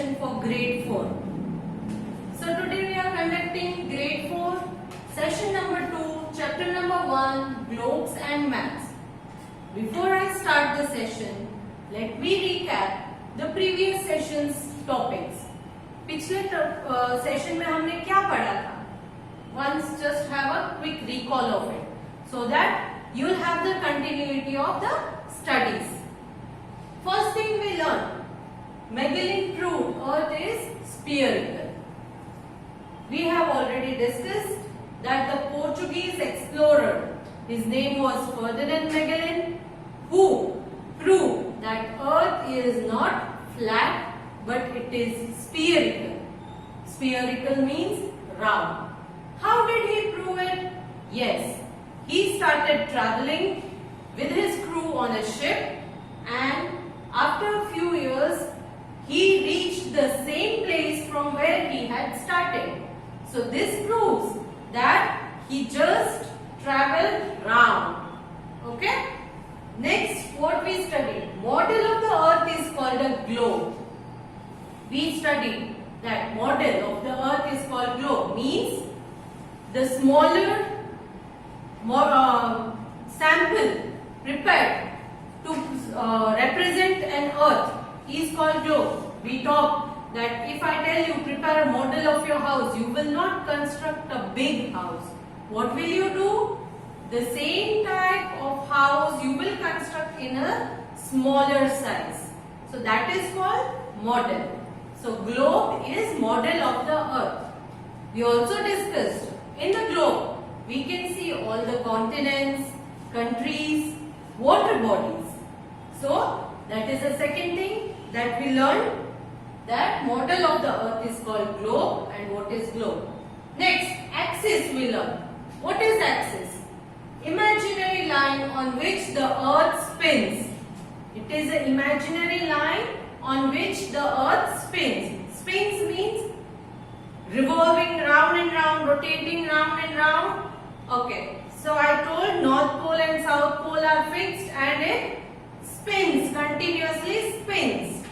session for grade 4. So today we are conducting grade 4 session number 2 chapter number 1 globes and maps. Before I start the session, let me recap the previous session's topics. पिछले session में हमने क्या पढ़ा था? Once just have a quick recall of it so that you will have the continuity of the studies. First thing we learned, Magellan proved Earth is spherical. We have already discussed that the Portuguese explorer, his name was Ferdinand Magellan, who proved that Earth is not flat but it is spherical. Spherical means round. How did he prove it? Yes, he started traveling with his crew on a ship, and after a few years he reached the same place from where he had started. So this proves that he just traveled round. Okay? Next, what we studied? Model of the Earth is called a globe. We studied that model of the Earth is called globe, means the smaller sample prepared to represent an Earth is called globe. We talked that if I tell you prepare a model of your house, you will not construct a big house. What will you do? The same type of house you will construct in a smaller size. So that is called model. So globe is model of the Earth. We also discussed in the globe we can see all the continents, countries, water bodies. So that is the second thing that we learned, that model of the Earth is called globe. And what is globe? Next, axis we learn. What is axis? Imaginary line on which the Earth spins. It is an imaginary line on which the Earth spins. Spins means revolving round and round, rotating round and round. Okay, so I told North Pole and South Pole are fixed and it spins, continuously spins.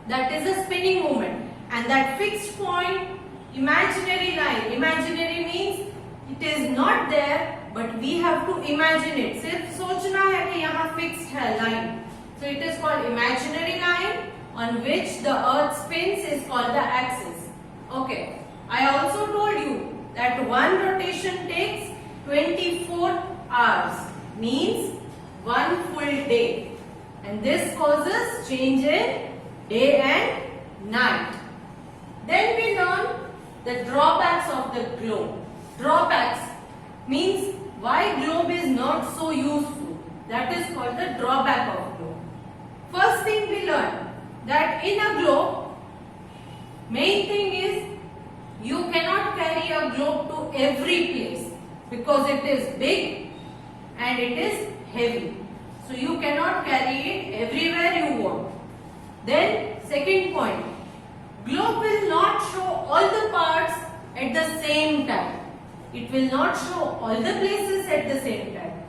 That is a spinning moment. And that fixed point, imaginary line. Imaginary means it is not there, but we have to imagine it. सिर्फ सोचना है कि यहाँ fixed है line. So it is called imaginary line on which the Earth spins is called the axis. Okay. I also told you that one rotation takes 24 hours, means one full day. And this causes change in day and night. Then we learn the drawbacks of the globe. Drawbacks means why globe is not so useful. That is called the drawback of globe. First thing we learn that in a globe, main thing is you cannot carry a globe to every place because it is big and it is heavy. So you cannot carry it everywhere you want. Then second point, globe will not show all the parts at the same time. It will not show all the places at the same time.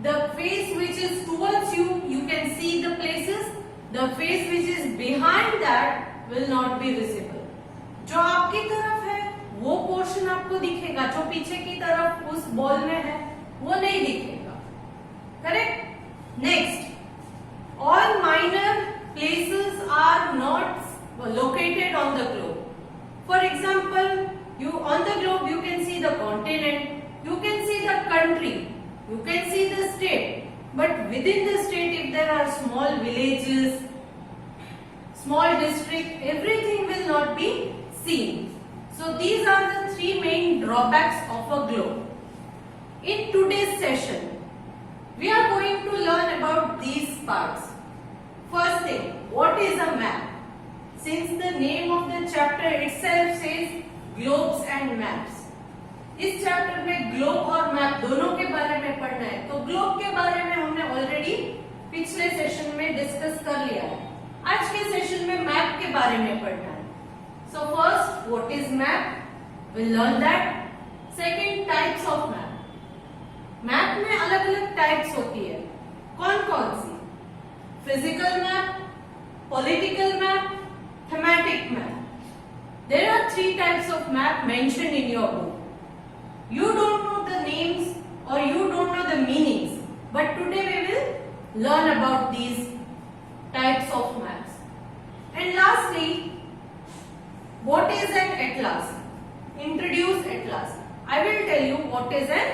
The face which is towards you, you can see the places. The face which is behind that will not be visible. जो आपकी तरफ है वो portion आपको दिखेगा, जो पीछे की तरफ उस बॉल में है वो नहीं दिखेगा. Correct? Next, all minor places are not located on the globe. For example, on the globe you can see the continent, you can see the country, you can see the state. But within the state, if there are small villages, small districts, everything will not be seen. So these are the three main drawbacks of a globe. In today's session, we are going to learn about these parts. First thing, what is a map? Since the name of the chapter itself says globes and maps, इस chapter में globe और map दोनों के बारे में पढ़ना है. तो ग्लोब के बारे में हमने ऑलरेडी पिछले सेशन में डिस्कस कर लिया है. आज के सेशन में मैप के बारे में पढ़ना है. So first, what is map? Will learn that. Second, types of map. Map में अलग अलग टाइप्स होती है. कौन कौन सी? Physical map, political map, thematic of map mentioned in your book. You don't know the names or you don't know the meanings, but today we will learn about these types of maps. And lastly, what is an atlas? Introduce atlas. I will tell you what is an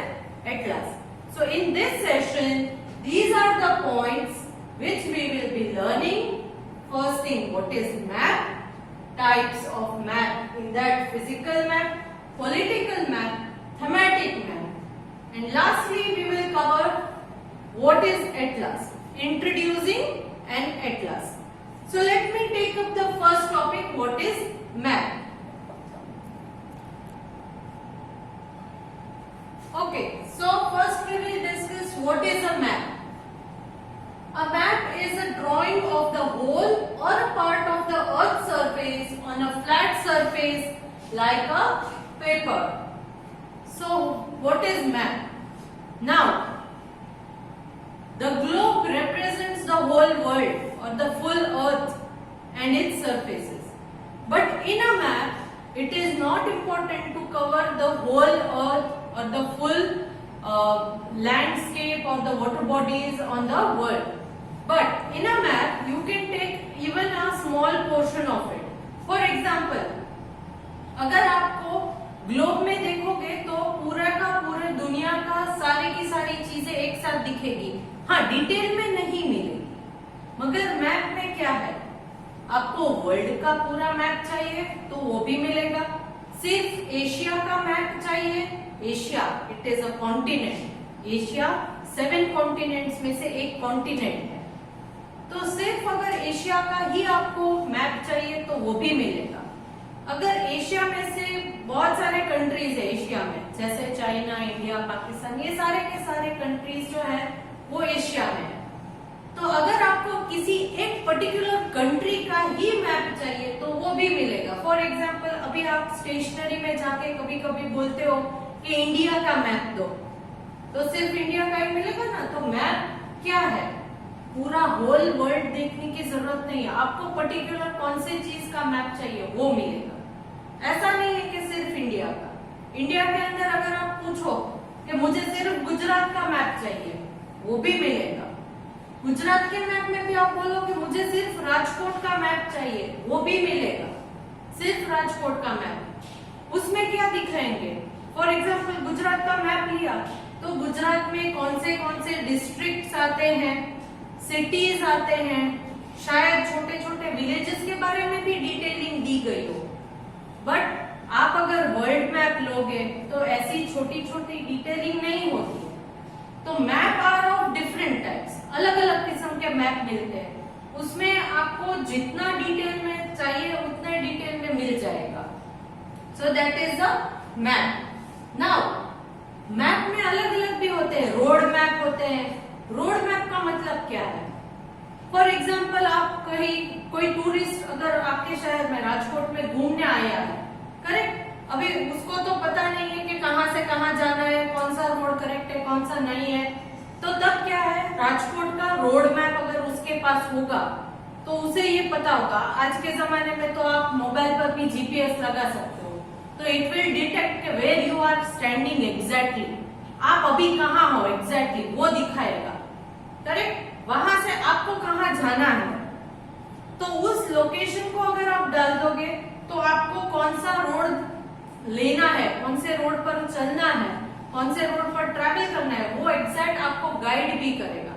atlas. So in this session, these are the points which we will be learning. First thing, what is map? Types of map. In that, physical map, political map, thematic map. And lastly, we will cover what is atlas. Introducing an atlas. So let me take up the first topic, what is map. Okay, so first we will discuss what is a map. A map is a drawing of the whole or a part of the earth's surface on a flat surface like a paper. So what is map? Now, the globe represents the whole world or the full earth and its surfaces. But in a map, it is not important to cover the whole earth or the full landscape or the water bodies on the world. But in a map, you can take even a small portion of it. For example, अगर आपको globe में देखोगे तो पूरा का पूरे दुनिया का सारी की सारी चीजें एक साथ दिखेगी. हाँ, डिटेल में नहीं मिलेगी. मगर मैप में क्या है, आपको वर्ल्ड का पूरा मैप चाहिए तो वो भी मिलेगा. सिर्फ एशिया का मैप चाहिए, Asia it is a continent. Asia 7 continents में से एक कॉन्टिनेंट है, तो सिर्फ अगर एशिया का ही आपको मैप चाहिए तो वो भी मिलेगा. अगर एशिया में से बहुत सारे कंट्रीज है एशिया में, जैसे चाइना, इंडिया, पाकिस्तान, ये सारे के सारे कंट्रीज जो है वो एशिया में है, तो अगर आपको किसी एक पर्टिकुलर कंट्री का ही मैप चाहिए तो वो भी मिलेगा. फॉर एग्जाम्पल, अभी आप स्टेशनरी में जाके कभी कभी बोलते हो कि इंडिया का मैप दो, तो सिर्फ इंडिया का ही मिलेगा ना. तो मैप क्या है, पूरा होल वर्ल्ड देखने की जरूरत नहीं है. आपको पर्टिकुलर कौन से चीज का मैप चाहिए वो मिलेगा. ऐसा नहीं है कि सिर्फ इंडिया का. इंडिया के अंदर अगर आप पूछो कि मुझे सिर्फ गुजरात का मैप चाहिए, वो भी मिलेगा. गुजरात के मैप में भी आप बोलो कि मुझे सिर्फ राजकोट का मैप चाहिए, वो भी मिलेगा. सिर्फ राजकोट का मैप, उसमें क्या दिखाएंगे. फॉर एग्जाम्पल, गुजरात का मैप लिया तो गुजरात में कौन से डिस्ट्रिक्ट्स आते हैं, सिटीज आते हैं, शायद छोटे छोटे विलेजेस के बारे में भी डिटेलिंग दी गई हो. बट आप अगर वर्ल्ड मैप लोगे तो ऐसी छोटी छोटी डिटेलिंग नहीं होती. तो map are of different types, अलग अलग किस्म के मैप मिलते हैं. उसमें आपको जितना डिटेल में चाहिए उतना डिटेल में मिल जाएगा. So that is the map. Now map में अलग अलग भी होते हैं. रोड मैप होते हैं. रोड मैप का मतलब क्या है. फॉर एग्जाम्पल, आप कहीं कोई टूरिस्ट अगर आपके शहर में राजकोट में घूमने आया है, करेक्ट, अभी उसको तो पता नहीं है कि कहां से कहां जाना है, कौन सा रोड करेक्ट है, कौन सा नहीं है, तो तब क्या है, राजकोट का रोड मैप अगर उसके पास होगा तो उसे ये पता होगा. आज के जमाने में तो आप मोबाइल पर भी जीपीएस लगा सकते हो, तो it will detect where you are standing exactly. आप अभी कहाँ हो एग्जैक्टली वो दिखाएगा. करेक्ट, वहां से आपको कहाँ जाना है, तो उस लोकेशन को अगर आप डाल दोगे तो आपको कौन सा रोड लेना है, कौन से रोड पर चलना है, कौन से रोड पर ट्रैवल करना है, वो एग्जैक्ट आपको गाइड भी करेगा.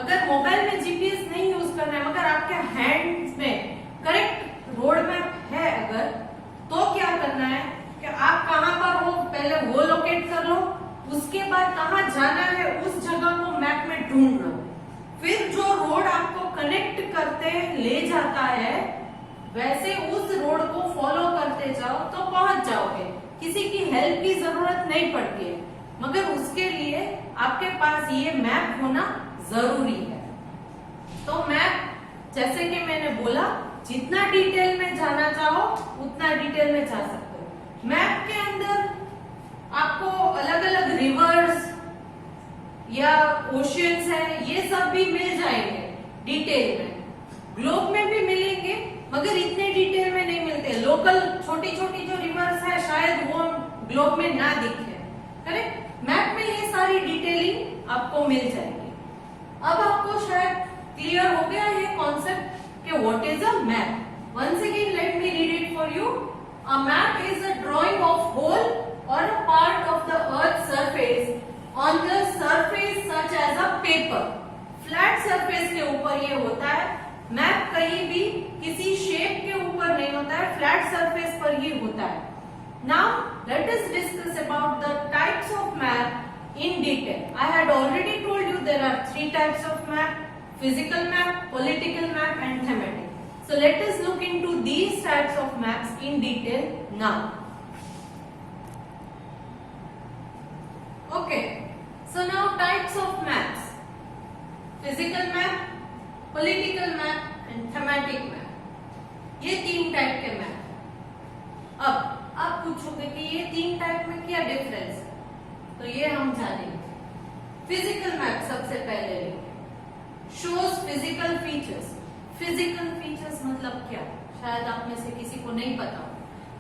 अगर मोबाइल में जीपीएस नहीं यूज करना है मगर आपके हैंड्स में करेक्ट रोड मैप है अगर, तो क्या करना है कि आप कहाँ पर हो पहले वो लोकेट कर लो, उसके बाद कहाँ जाना है उस जगह को मैप में ढूंढ लो. फिर जो रोड आपको कनेक्ट करते ले जाता है वैसे उस रोड को फॉलो करते जाओ तो पहुंच जाओगे. किसी की हेल्प की जरूरत नहीं पड़ती है, मगर उसके लिए आपके पास ये मैप होना जरूरी है. तो मैप जैसे कि मैंने बोला, जितना डिटेल में जाना चाहो उतना डिटेल में जा सकते हो. मैप के अंदर आपको अलग अलग रिवर्स या ओशियंस है, ये सब भी मिल जाएंगे डिटेल में. ग्लोब में भी मिलेंगे मगर इतने डिटेल में नहीं मिलते. लोकल छोटी छोटी जो रिवर्स है शायद वो ग्लोब में ना दिखे, करेक्ट। मैप में ये सारी डिटेलिंग आपको मिल जाएगी। अब आपको शायद क्लियर हो गया ये कॉन्सेप्ट कि what is a map. Once again let me read it for you. A map is a drawing of whole or a part of the earth surface on the surface such as a paper. Flat surface के ऊपर ये होता है। Map कहीं भी किसी shape के ऊपर नहीं होता है, फ्लैट सरफेस पर ही होता है। Now let us discuss about the types of map in detail. I had already told you there are 3 types of map: physical map, political map and thematic. So let us look into these types of maps in detail now. Okay, so now types of maps: physical map, political map and thematic map. ये 3 type के map. अब आप पूछोगे कि ये 3 type में क्या difference है, तो ये हम जानेंगे। फिजिकल मैप सबसे पहले shows physical features. Physical features मतलब क्या, शायद आप में से किसी को नहीं पता हो।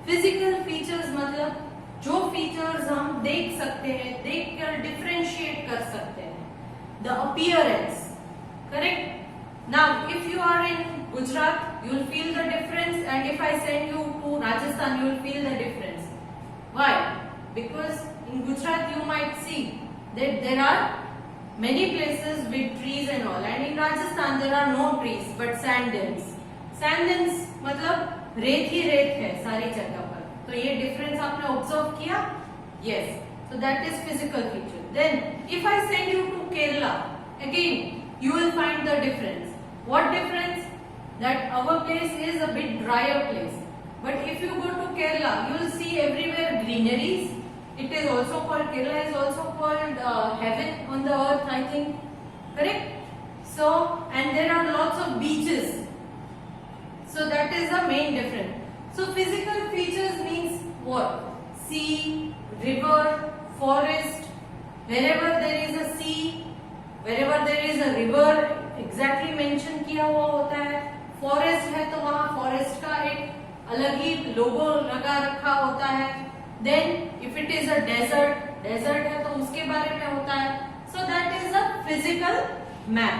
फिजिकल फीचर्स मतलब जो फीचर्स हम देख सकते हैं, देखकर डिफरेंशिएट कर सकते हैं। The appearance, correct. Now if you are in Gujarat you will feel the difference and if I send you to Rajasthan you will feel the difference. Why? Because in Gujarat you might see that there are many places with trees and all, and in Rajasthan there are no trees but sand dunes. Sand dunes मतलब रेत ही रेत है सारी जगह पर। तो ये difference आपने ऑब्जर्व किया? Yes. So that is physical feature. Then if I send you to Kerala, again you will find the difference. What difference? That our place is a bit drier place, but if you go to Kerala you will see everywhere greeneries. It is also called, Kerala is also called heaven on the earth, I think, correct? So, and there are lots of beaches. So that is the main difference. So physical features means what? Sea, river, forest. Wherever there is a sea, wherever there is a river, exactly mention किया हुआ होता है। Forest है तो वहाँ forest का एक अलग ही लोगो लगा रखा होता है। Then if it is a desert, desert है तो उसके बारे में होता है। So that is a physical map.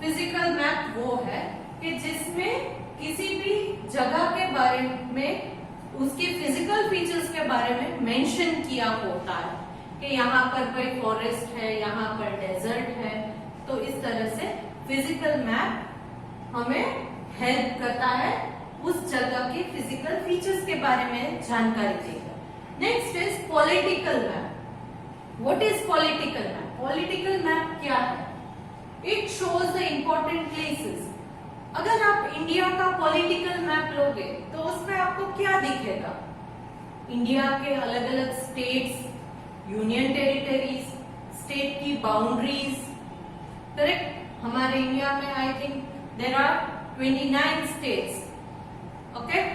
Physical map वो है कि जिसमें किसी भी जगह के बारे में उसके फिजिकल फीचर्स के बारे में मेंशन किया होता है कि यहाँ पर कोई फॉरेस्ट है, यहाँ पर डेजर्ट है। तो इस तरह से फिजिकल मैप हमें हेल्प करता है उस जगह के फिजिकल फीचर्स के बारे में जानकारी देगा। Next is political map. What is political map? Political map क्या है? It shows the important places. अगर आप इंडिया का पॉलिटिकल मैप लोगे तो उसमें आपको क्या दिखेगा? इंडिया के अलग अलग स्टेट्स, यूनियन टेरिटरीज, स्टेट की बाउंड्रीज, करेक्ट। हमारे इंडिया में I think there are 29 states, okay.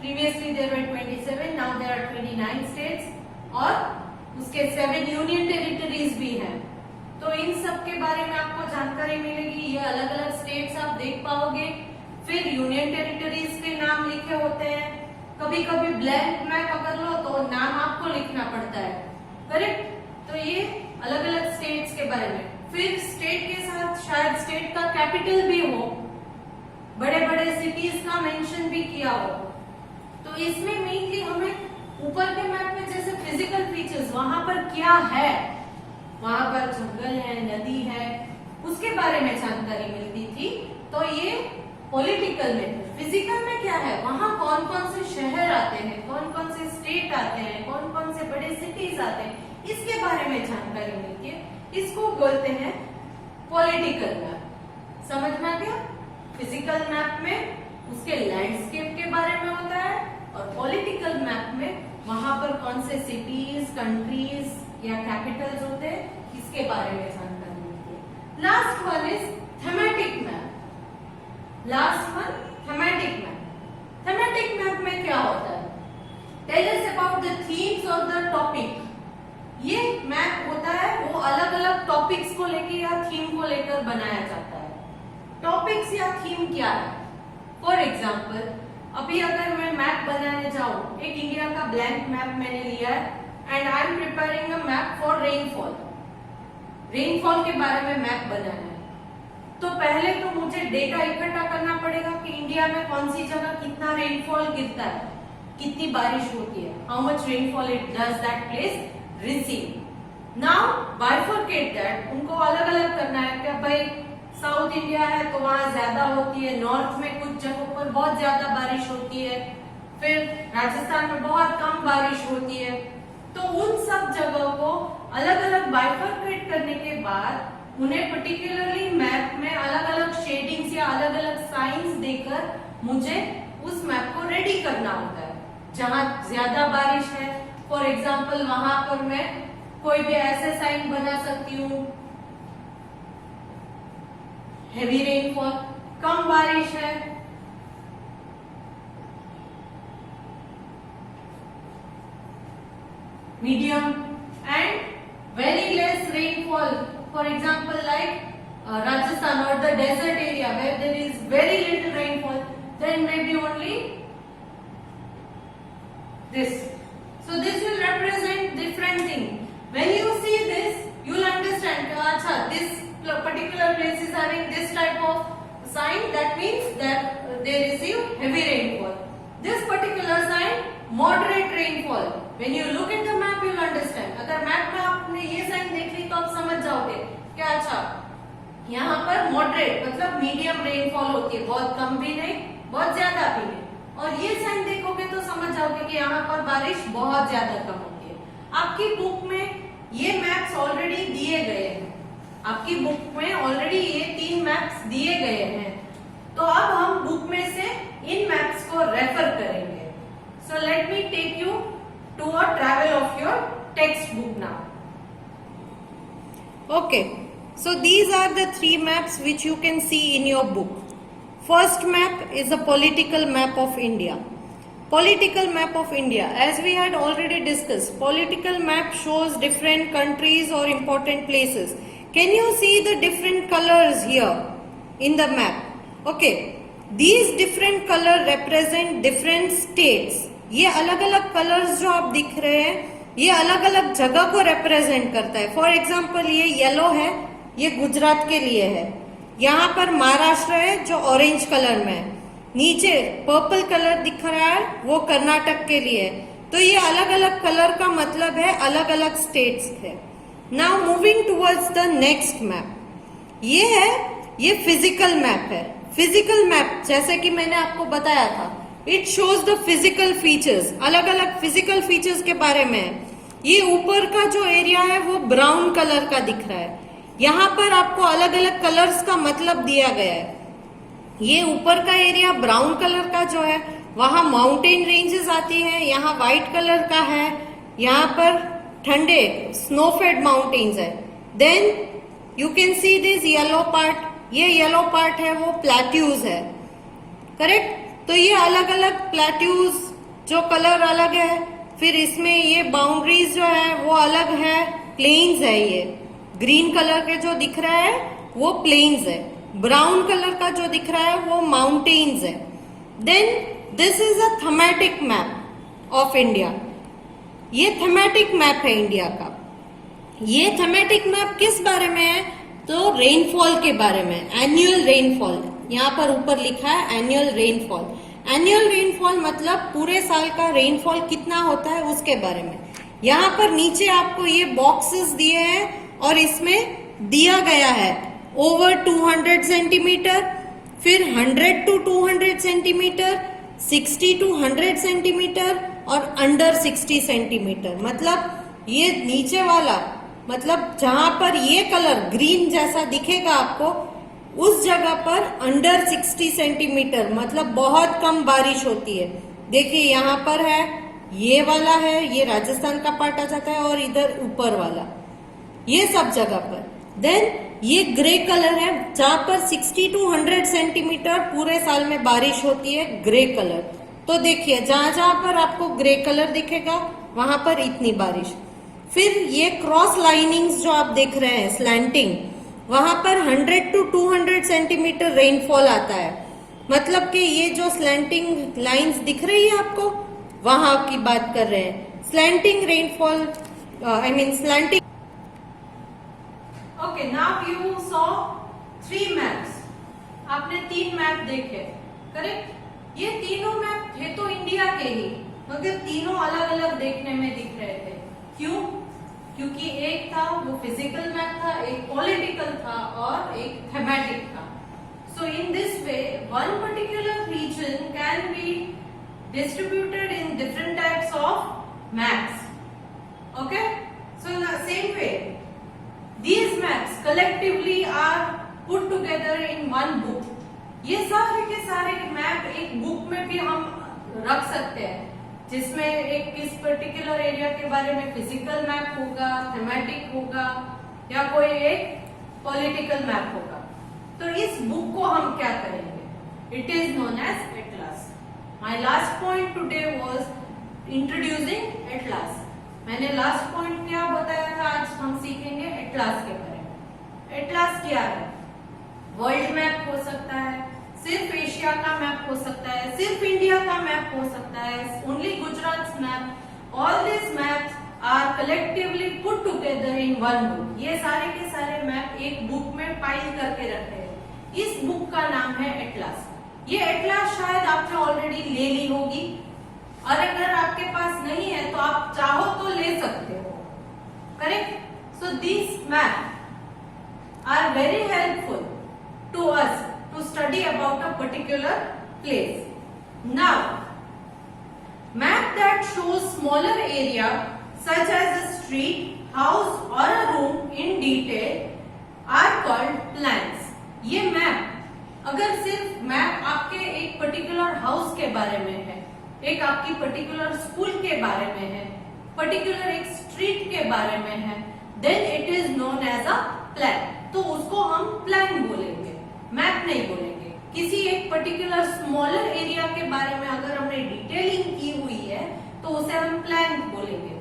Previously there were 27, now there are 29 states और उसके 7 यूनियन टेरिटरीज भी हैं। तो इन सब के बारे में आपको जानकारी मिलेगी। ये अलग अलग स्टेट्स आप देख पाओगे। फिर यूनियन टेरिटरीज के नाम लिखे होते हैं। कभी कभी ब्लैंक मैप अगर लो तो नाम आपको लिखना पड़ता है, करेक्ट। तो ये अलग अलग स्टेट्स के बारे में। फिर स्टेट के साथ शायद स्टेट का कैपिटल भी हो, बड़े बड़े सिटीज का मेंशन भी किया हो। तो इसमें मेनली हमें ऊपर के मैप में जैसे फिजिकल फीचर्स, वहां पर क्या है, वहां पर जंगल है, नदी है, उसके बारे में जानकारी मिलती थी। तो ये पॉलिटिकल में। फिजिकल में क्या है, वहां कौन कौन से शहर आते हैं, कौन कौन से स्टेट आते हैं, कौन कौन से बड़े सिटीज आते हैं, इसके बारे में जानकारी मिलती है। इसको बोलते हैं पॉलिटिकल मैप। समझ में आ गया? फिजिकल मैप में उसके लैंडस्केप के बारे में होता है और पॉलिटिकल मैप में वहां पर कौन से सिटीज, कंट्रीज या कैपिटल्स होते हैं, इसके बारे में जानकारी मिलती है। Last one is thematic map. Last one thematic map. Thematic map में क्या होता है? Tell us about the themes और द टॉपिक। ये मैप होता है वो अलग अलग टॉपिक्स को लेकर या थीम को लेकर बनाया जाता है। टॉपिक्स या थीम क्या है? फॉर एग्जाम्पल अभी अगर मैं मैप बनाने मैं जाऊं, एक इंडिया का ब्लैंक मैप मैंने लिया है and I am preparing a map for rainfall, rainfall के बारे में मैप बनाना है, तो पहले तो मुझे डेटा इकट्ठा करना पड़ेगा कि इंडिया में कौन सी जगह कितना रेनफॉल गिरता है, कितनी बारिश होती है, how much rainfall it does that place receive. Now bifurcate that, उनको अलग अलग करना है कि भाई साउथ इंडिया है तो वहां ज्यादा होती है, नॉर्थ में कुछ जगहों पर बहुत ज्यादा बारिश होती है, फिर राजस्थान में बहुत कम बारिश होती है। तो उन सब जगहों को अलग अलग बाइफरकेट करने के बाद उन्हें पर्टिकुलरली मैप में अलग अलग शेडिंग्स या अलग अलग साइंस देकर मुझे उस मैप को रेडी करना होता है। जहां ज्यादा बारिश है, फॉर एग्जाम्पल वहां पर मैं कोई भी ऐसे साइन बना सकती हूँ, हेवी रेनफॉल, कम बारिश है, medium and very less rainfall, for example like Rajasthan or the desert area where there is very little rainfall, then maybe only this. So this will represent different thing. When you see this, you will understand that acha, this particular place is having this type of sign, that means that they receive heavy rainfall. This particular sign, moderate rainfall. When you look at the map, you will understand. अगर map में आपने ये sign देख ली तो आप समझ जाओगे कि अच्छा यहाँ पर मॉडरेट मतलब मीडियम रेनफॉल होती है, बहुत कम भी नहीं बहुत ज्यादा भी नहीं, और ये साइन देखोगे तो समझ जाओगे कि यहाँ पर बारिश बहुत ज्यादा कम होती है। आपकी बुक में ये मैप्स ऑलरेडी दिए गए हैं, आपकी बुक में ऑलरेडी ये 3 मैप्स दिए गए हैं, तो अब हम बुक में से इन मैप्स को रेफर करेंगे। So let me take you to a travel of your text book now. Okay, so these are the 3 maps which you can see in your book. First map is a political map of India. Political map of India, as we had already discussed, political map shows different countries or important places. Can you see the different colors here in the map? Okay, these different color represent different states. ये अलग अलग colors जो आप दिख रहे हैं ये अलग अलग जगह को represent करता है। For example, ये yellow है, ये गुजरात के लिए है, यहाँ पर महाराष्ट्र है जो ऑरेंज कलर में है, नीचे पर्पल कलर दिख रहा है वो कर्नाटक के लिए है। तो ये अलग अलग कलर का मतलब है अलग अलग स्टेट्स है। Now moving towards the next map, ये है, ये फिजिकल मैप है। फिजिकल मैप जैसे कि मैंने आपको बताया था, it shows the physical features, अलग अलग फिजिकल फीचर्स के बारे में है। ये ऊपर का जो एरिया है वो ब्राउन कलर का दिख रहा है, यहाँ पर आपको अलग अलग कलर्स का मतलब दिया गया है। ये ऊपर का एरिया ब्राउन कलर का जो है वहां माउंटेन रेंजेस आती है, यहाँ व्हाइट कलर का है, यहाँ पर ठंडे स्नोफेड माउंटेन्स है। Then you can see this yellow part, ये येलो पार्ट है वो प्लेट्यूज है, करेक्ट। तो ये अलग अलग प्लेट्यूज जो कलर अलग है, फिर इसमें ये बाउंड्रीज जो है वो अलग है, प्लेन्स है, ये ग्रीन कलर के जो दिख रहा है वो प्लेन्स है, ब्राउन कलर का जो दिख रहा है वो माउंटेन्स है। Then this is a thematic map of India, ये थीमेटिक मैप है इंडिया का। ये थीमेटिक मैप किस बारे में है? तो रेनफॉल के बारे में, एनुअल रेनफॉल, यहाँ पर ऊपर लिखा है एनुअल रेनफॉल। एनुअल रेनफॉल मतलब पूरे साल का रेनफॉल कितना होता है उसके बारे में। यहाँ पर नीचे आपको ये बॉक्सेस दिए हैं और इसमें दिया गया है ओवर 200 सेंटीमीटर, फिर 100 to 200 सेंटीमीटर, 60 to 100 सेंटीमीटर और अंडर 60 सेंटीमीटर। मतलब ये नीचे वाला मतलब जहां पर ये कलर ग्रीन जैसा दिखेगा आपको उस जगह पर अंडर 60 सेंटीमीटर मतलब बहुत कम बारिश होती है। देखिए यहाँ पर है, ये वाला है, ये राजस्थान का पार्ट आ जाता है, और इधर ऊपर वाला ये सब जगह पर। देन ये ग्रे कलर है जहां पर 60 to 100 सेंटीमीटर पूरे साल में बारिश होती है, ग्रे कलर। तो देखिए जहां जहां पर आपको ग्रे कलर दिखेगा वहां पर इतनी बारिश। फिर ये क्रॉस लाइनिंग्स जो आप देख रहे हैं स्लैंटिंग, वहां पर 100 to 200 सेंटीमीटर रेनफॉल आता है। मतलब कि ये जो स्लैंटिंग लाइंस दिख रही है आपको, वहां की बात कर रहे हैं। Slanting rainfall, I mean slanting. Okay, now you saw 3 maps. आपने 3 मैप देखे, करेक्ट। ये तीनों मैप थे तो इंडिया के ही, मगर तीनों अलग अलग देखने में दिख रहे थे। क्यों? क्योंकि एक था वो फिजिकल मैप था, एक पॉलिटिकल था और एक थेमेटिक था। So in this way, one particular region can be distributed in different types of maps. Okay? So in the same way, these maps collectively are put together in one book. ये सारे के सारे map एक book में भी हम रख सकते हैं, जिसमें एक किस पर्टिकुलर एरिया के बारे में फिजिकल मैप होगा, थेमेटिक होगा या कोई एक पॉलिटिकल मैप होगा। तो इस बुक को हम क्या करेंगे? It is known as atlas. My last point today was introducing atlas. मैंने लास्ट पॉइंट क्या बताया था? आज हम सीखेंगे एटलास के बारे में। एटलास क्या है? वर्ल्ड मैप हो सकता है, सिर्फ एशिया का मैप हो सकता है, सिर्फ इंडिया का मैप हो सकता है, only Gujarat map. All this maps are collectively put together in one book. ये सारे के सारे मैप एक बुक में फाइल करके रखे हैं। इस बुक का नाम है एटलास। ये एटलास शायद आपने ऑलरेडी ले ली होगी, और अगर आपके पास नहीं है तो आप चाहो तो ले सकते हो, correct. So this map are very helpful to us to study about a particular place. Now, map that shows smaller area such as a street, house or a room in detail are called plans. ये map, अगर सिर्फ map आपके एक particular house के बारे में है, एक आपकी पर्टिकुलर स्कूल के बारे में है, पर्टिकुलर एक स्ट्रीट के बारे में है, then it is known as a plan. तो उसको हम प्लान बोलेंगे, मैप नहीं बोलेंगे। किसी एक पर्टिकुलर स्मॉलर एरिया के बारे में अगर हमने डिटेलिंग की हुई है तो उसे हम प्लान बोलेंगे।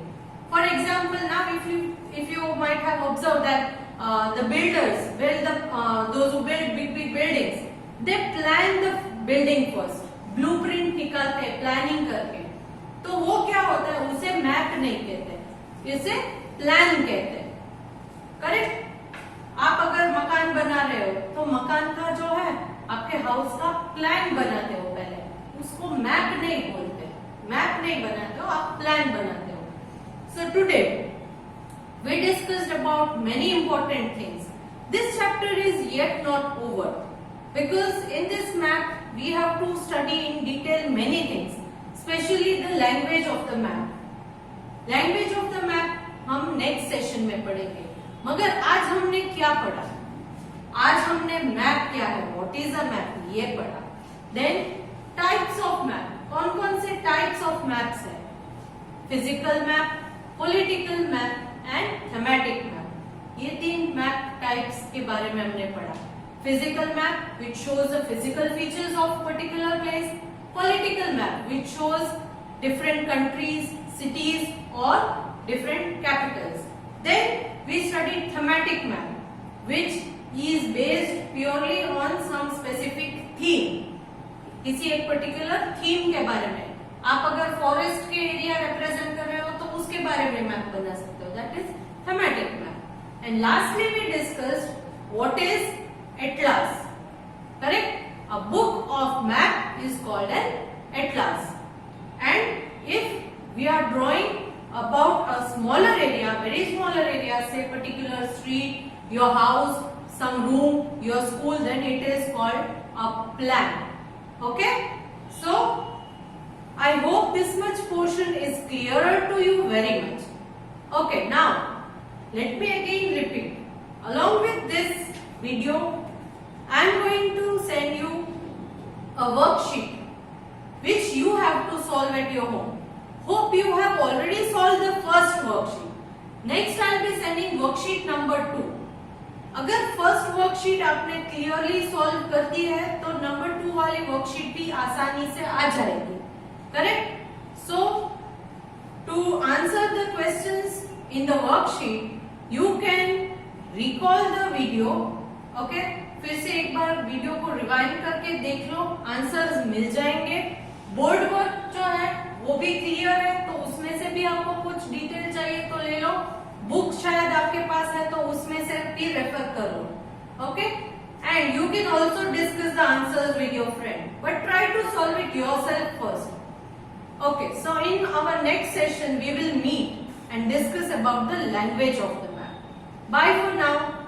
For example, now if you might have observed that the builders build those who build big buildings, they plan the building first, blueprint निकालते हैं प्लानिंग करके। तो वो क्या होता है? उसे मैप नहीं कहते, इसे प्लान कहते हैं, करेक्ट। आप अगर मकान बना रहे हो तो मकान का जो है आपके हाउस का प्लान बनाते हो पहले, उसको मैप नहीं बोलते। मैप नहीं बनाते हो, आप प्लान बनाते हो। So today we discussed about many important things. This chapter is yet not over because in this map we have to study in detail many things, especially the language of the map. Language of the map हम next session में पढ़ेंगे। मगर आज हमने क्या पढ़ा? आज हमने मैप क्या है, व्हाट इज अ मैप, ये पढ़ा। देन टाइप्स ऑफ मैप, कौन कौन से टाइप्स ऑफ मैप्स है? Physical map, political map and thematic map. ये 3 मैप टाइप्स के बारे में हमने पढ़ा। Physical map which shows the physical features of particular place, political map which shows different countries, cities और different capitals. Then we studied thematic map, which is based purely on some specific theme. किसी एक particular theme के बारे में। आप अगर forest के area represent कर रहे हो तो उसके बारे में मैप बना सकते हो, that is thematic map. And lastly we discussed what is atlas, correct. A book of map is called an atlas. And if we are drawing about a smaller area, very smaller area, say particular street, your house, some room, your school, then it is called a plan. Okay? So, I hope this much portion is clearer to you very much. Okay, now, let me again repeat. Along with this video, I am going to send you a worksheet which you have to solve at your home. Hope you have already solved the first worksheet. Next I will be sending worksheet number 2. अगर first worksheet आपने clearly solve कर दी है तो number 2 वाली worksheet भी आसानी से आ जाएगी, correct. So to answer the questions in the worksheet you can recall the video. Okay, फिर से एक बार वीडियो को रिवाइंड करके देख लो, आंसर्स मिल जाएंगे। बोर्ड वर्क जो है वो भी क्लियर है, तो उसमें से भी आपको कुछ डिटेल चाहिए तो ले लो, बुक शायद आपके पास है तो उसमें से भी रेफर कर लो, okay. And you can also discuss the answers with your friend, but try to solve it yourself first. Okay, so in our next session we will meet and discuss about the language of the math. Bye for now.